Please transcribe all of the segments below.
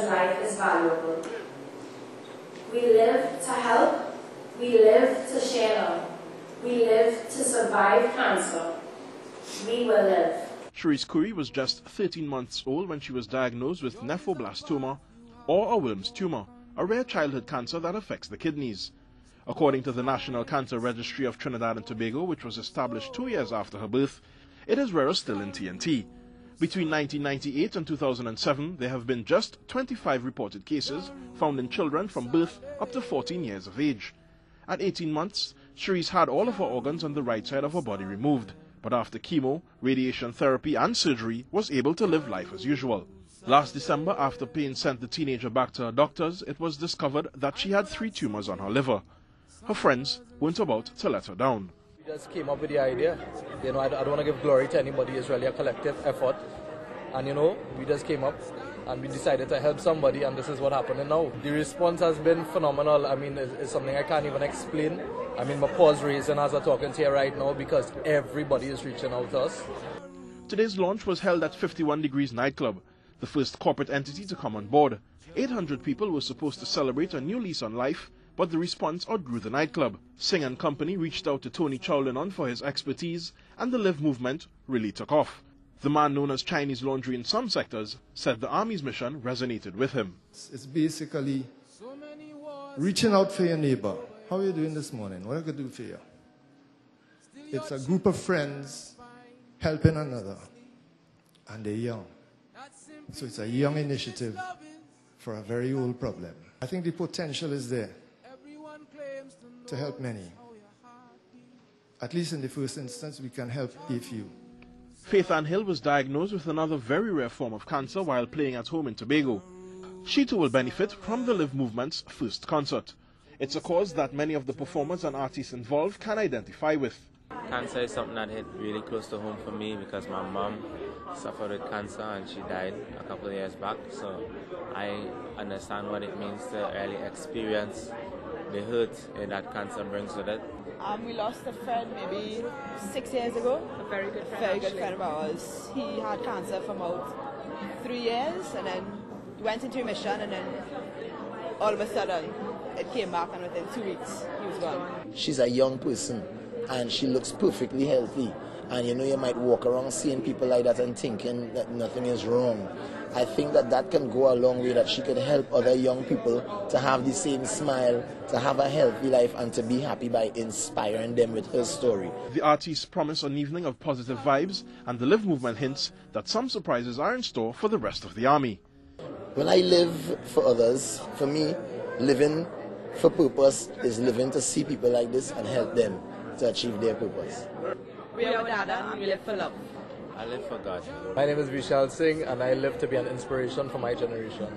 life is valuable. We live to help, we live to share love, we live to survive cancer. We will live. Cherise Curry was just 13 months old when she was diagnosed with nephoblastoma, or a Wilms tumor, a rare childhood cancer that affects the kidneys. According to the National Cancer Registry of Trinidad and Tobago, which was established 2 years after her birth, it is rarer still in TNT. Between 1998 and 2007, there have been just 25 reported cases found in children from birth up to 14 years of age. At 18 months, Cherise had all of her organs on the right side of her body removed, but after chemo, radiation therapy and surgery, was able to live life as usual. Last December, after pain sent the teenager back to her doctors, it was discovered that she had 3 tumors on her liver. Her friends weren't about to let her down. We just came up with the idea. I don't want to give glory to anybody. It's really a collective effort. And we just came up and we decided to help somebody, and this is what happened. And now the response has been phenomenal. I mean, it's something I can't even explain. I mean, my paw's raising as I'm talking to you right now because everybody is reaching out to us. Today's launch was held at 51 Degrees nightclub, the first corporate entity to come on board. 800 people were supposed to celebrate a new lease on life, but the response outgrew the nightclub. Singh & Company reached out to Tony Chowlinon for his expertise, and the LIV movement really took off. The man known as Chinese laundry in some sectors said the Army's mission resonated with him. It's basically reaching out for your neighbor. How are you doing this morning? What I could do for you? It's a group of friends helping another, and they're young. So it's a young initiative for a very old problem. I think the potential is there to help many. At least in the first instance, we can help a few. Faith Ann Hill was diagnosed with another very rare form of cancer while playing at home in Tobago. She too will benefit from the LIV Movement's first concert. It's a cause that many of the performers and artists involved can identify with. Cancer is something that hit really close to home for me because my mom suffered with cancer and she died a couple of years back. So I understand what it means to really experience the hurt that cancer brings with it. We lost a friend maybe 6 years ago. A very good friend. Very good friend of ours. He had cancer for about 3 years, and then went into remission, and then all of a sudden it came back, and within 2 weeks he was gone. She's a young person and she looks perfectly healthy. And you might walk around seeing people like that and thinking that nothing is wrong. I think that can go a long way, that she could help other young people to have the same smile, to have a healthy life, and to be happy by inspiring them with her story. The artists promise an evening of positive vibes, and the LIV Movement hints that some surprises are in store for the rest of the Army. When I live for others, for me, living for purpose is living to see people like this and help them to achieve their purpose. We are Dada, and we live for love. I live for God. My name is Vishal Singh, and I live to be an inspiration for my generation.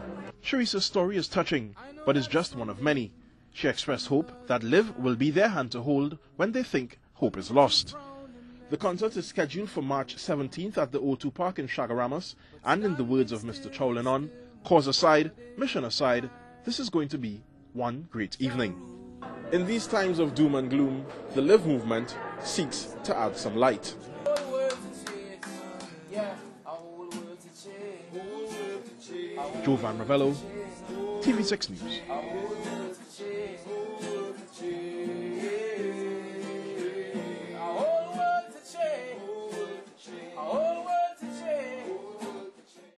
Cherise's story is touching, but is just one of many. She expressed hope that LIV will be their hand to hold when they think hope is lost. The concert is scheduled for March 17th at the O2 Park in Chaguaramas, and in the words of Mr. Chowlinon, cause aside, mission aside, this is going to be one great evening. In these times of doom and gloom, the LIV Movement seeks to add some light. Jovan Ravello, TV6 News.